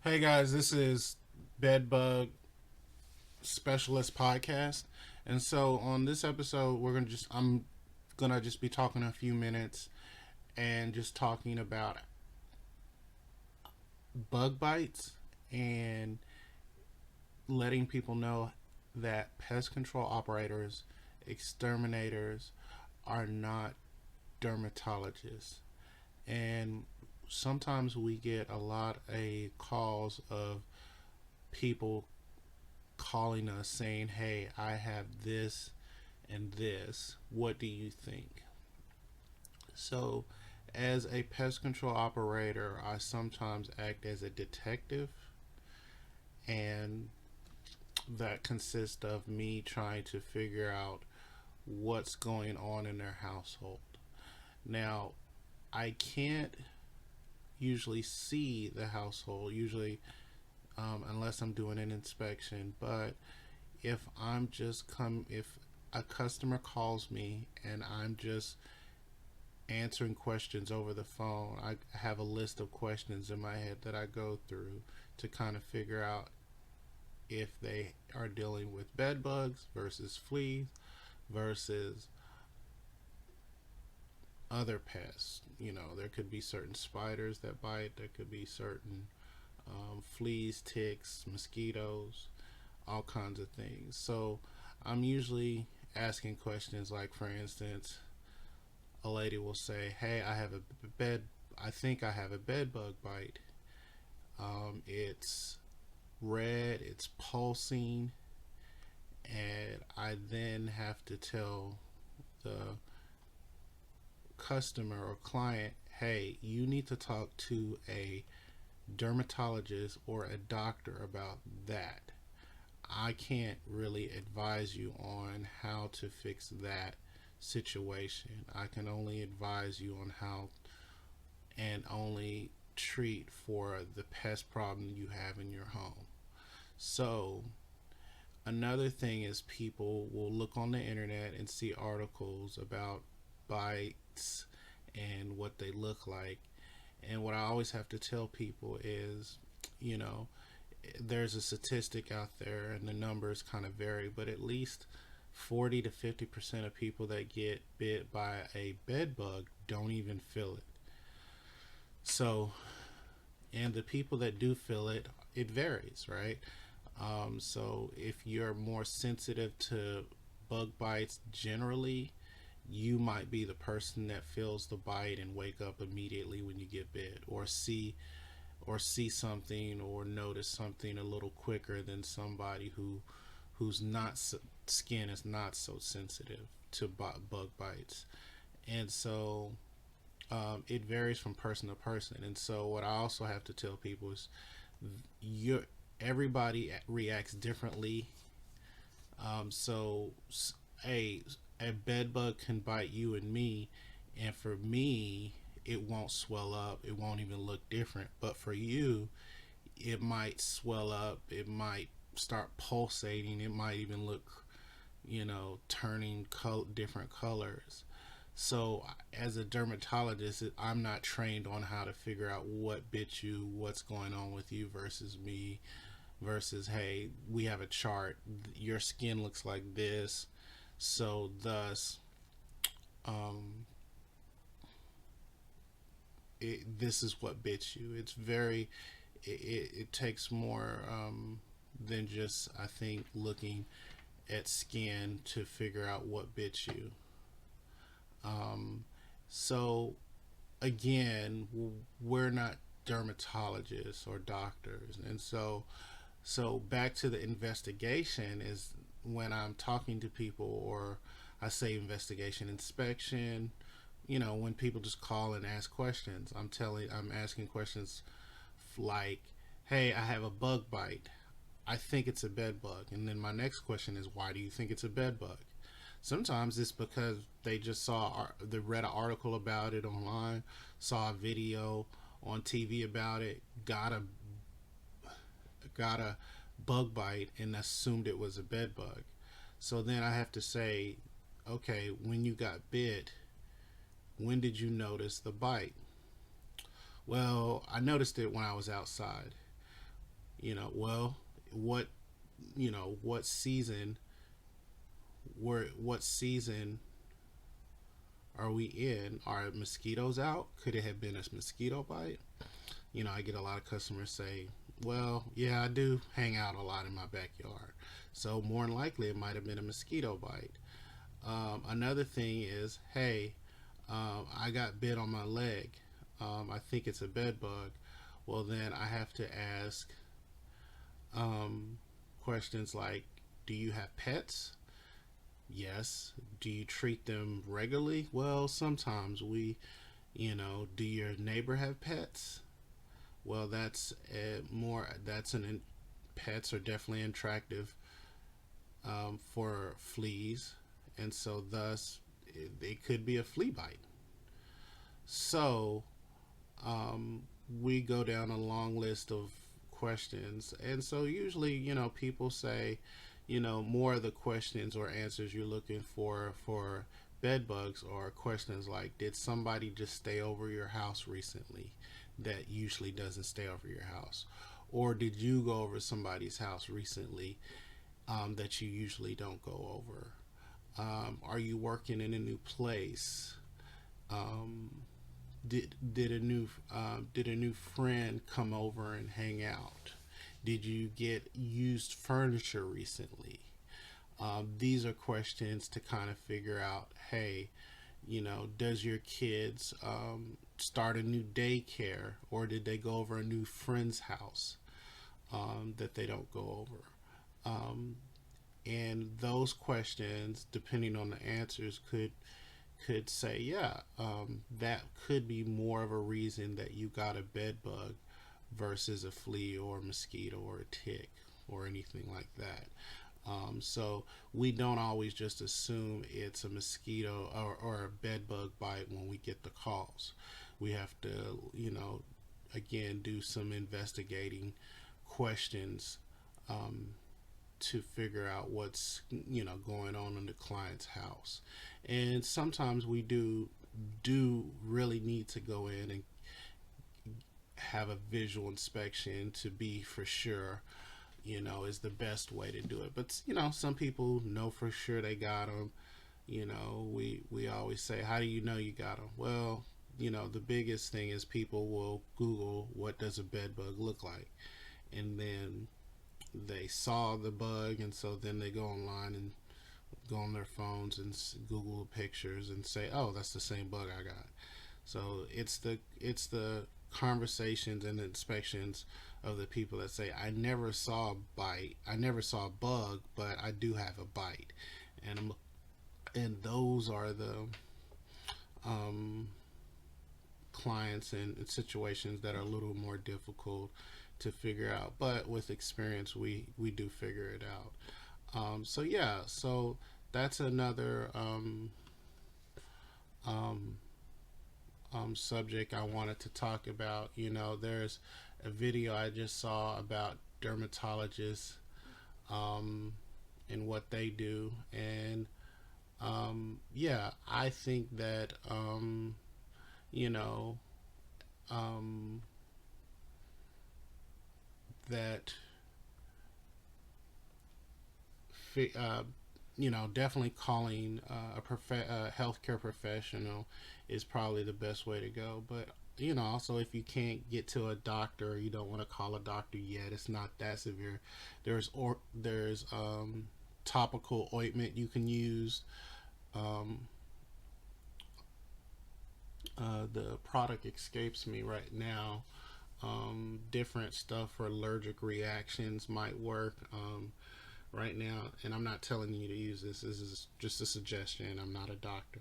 Hey guys, this is Bedbug Specialist Podcast, and so on this episode, I'm gonna just be talking a few minutes and just talking about bug bites and letting people know that pest control operators, exterminators, are not dermatologists, and sometimes we get a lot of calls of people calling us saying, "Hey, I have this and this. What do you think?" So, as a pest control operator, I sometimes act as a detective, and that consists of me trying to figure out what's going on in their household. Now, I can't usually see the household, unless I'm doing an inspection, but if a customer calls me and I'm just answering questions over the phone, I have a list of questions in my head that I go through to kind of figure out if they are dealing with bed bugs versus fleas versus other pests. There could be certain spiders that bite, there could be certain fleas, ticks, mosquitoes, all kinds of things. So I'm usually asking questions like, for instance, a lady will say, "Hey, I think I have a bed bug bite. It's red, it's pulsing," and I then have to tell the customer or client, "Hey, you need to talk to a dermatologist or a doctor about that. I can't really advise you on how to fix that situation. I can only advise you on how and only treat for the pest problem you have in your home." So, another thing is people will look on the internet and see articles about bites and what they look like. And what I always have to tell people is, you know, there's a statistic out there and the numbers kind of vary, but at least 40 to 50% of people that get bit by a bed bug don't even feel it. So, and the people that do feel it, it varies, right? So, if you're more sensitive to bug bites generally, you might be the person that feels the bite and wake up immediately when you get bit, or see something or notice something a little quicker than somebody whose not skin is not so sensitive to bug bites. And so it varies from person to person. And so what I also have to tell people is you everybody reacts differently. So a a bed bug can bite you and me, and for me it won't swell up, it won't even look different, but for you it might swell up, it might start pulsating, it might even look, turning different colors. So, as a dermatologist, I'm not trained on how to figure out what bit you, what's going on with you versus me, versus, hey, we have a chart, your skin looks like this, so thus, um, this is what bit you. It takes more than just, I think, looking at skin to figure out what bit you. Um, so again, we're not dermatologists or doctors, and so back to the investigation is when I'm talking to people, or I say investigation, inspection. When people just call and ask questions, I'm asking questions like, "Hey, I have a bug bite. I think it's a bed bug." And then my next question is, "Why do you think it's a bed bug?" Sometimes it's because they read an article about it online, saw a video on TV about it, got a bug bite, and assumed it was a bed bug. So then I have to say, "Okay, when you got bit, when did you notice the bite?" "Well, I noticed it when I was outside." Well, what what season what season are we in? Are mosquitoes out? Could it have been a mosquito bite? I get a lot of customers say, well, yeah, I do hang out a lot in my backyard. So more than likely, it might have been a mosquito bite. Another thing is, hey, I got bit on my leg. I think it's a bed bug. Well, then I have to ask um, questions like, do you have pets? Yes. Do you treat them regularly? Well, sometimes do your neighbor have pets? Well, that's that's pets are definitely attractive for fleas, and so thus it could be a flea bite. So um, we go down a long list of questions, and so usually people say more of the questions or answers you're looking for bed bugs are questions like, did somebody just stay over your house recently that usually doesn't stay over your house, or did you go over somebody's house recently that you usually don't go over? Are you working in a new place? Um, did a new friend come over and hang out? Did you get used furniture recently? These are questions to kind of figure out. Hey, does your kids start a new daycare, or did they go over a new friend's house that they don't go over? Um, and those questions, depending on the answers, could say, yeah, that could be more of a reason that you got a bed bug versus a flea or a mosquito or a tick or anything like that. So we don't always just assume it's a mosquito or a bed bug bite when we get the calls. We have to, again, do some investigating questions um, to figure out what's going on in the client's house. And sometimes we do really need to go in and have a visual inspection to be for sure, is the best way to do it. But some people know for sure they got them. We always say, how do you know you got them? Well, the biggest thing is people will Google, what does a bed bug look like, and then they saw the bug, and so then they go online and go on their phones and Google pictures and say, oh, that's the same bug I got. So it's the conversations and inspections of the people that say, I never saw a bite, I never saw a bug, but I do have a bite. And those are the um, clients and situations that are a little more difficult to figure out. But with experience, we do figure it out. So yeah, so that's another um, subject I wanted to talk about. There's a video I just saw about dermatologists um, and what they do, and yeah, I think that you know um, that uh, definitely calling a healthcare professional is probably the best way to go. But also, if you can't get to a doctor, or you don't want to call a doctor yet, it's not that severe. There's topical ointment you can use. Um, the product escapes me right now. Different stuff for allergic reactions might work. Right now, and I'm not telling you to use this. This is just a suggestion. I'm not a doctor.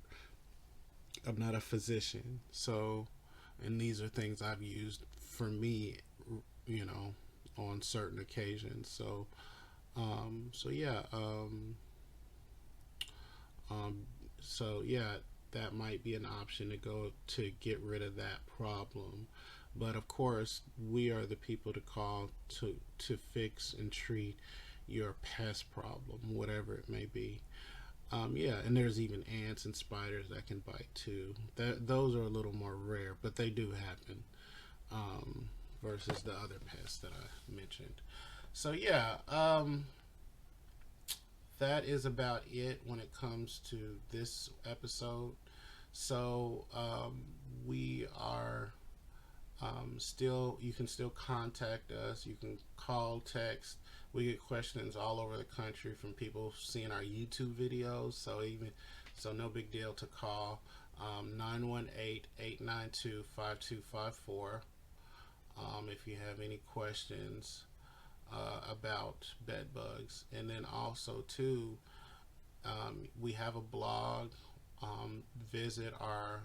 I'm not a physician. So, and these are things I've used for me, you know, on certain occasions. So yeah. Um, so yeah, that might be an option to go to get rid of that problem. But of course, we are the people to call to fix and treat your pest problem, whatever it may be. Yeah, and there's even ants and spiders that can bite too. Those are a little more rare, but they do happen. Um, versus the other pests that I mentioned. So yeah, that is about it when it comes to this episode. So we are still, you can still contact us. You can call, text. We get questions all over the country from people seeing our YouTube videos. So no big deal to call 918-892-5254 if you have any questions about bed bugs. And then also too, we have a blog. Um, visit our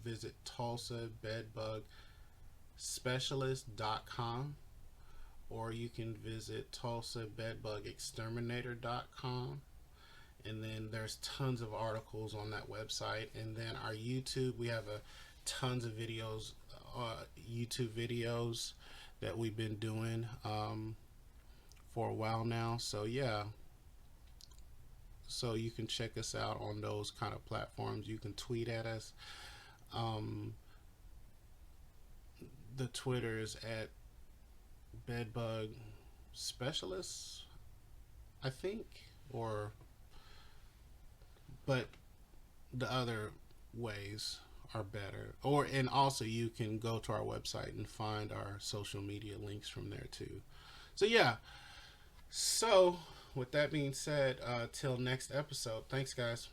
visit Tulsa Bedbug Specialist.com, or you can visit Tulsa Bedbug Exterminator.com. And then there's tons of articles on that website. And then our YouTube, we have a tons of videos, YouTube videos that we've been doing for a while now. So yeah, so you can check us out on those kind of platforms. You can tweet at us. Um, the Twitter is at Bedbug Specialists, I think, or but the other ways are better. Or and also you can go to our website and find our social media links from there too. So yeah. So with that being said, till next episode. Thanks, guys.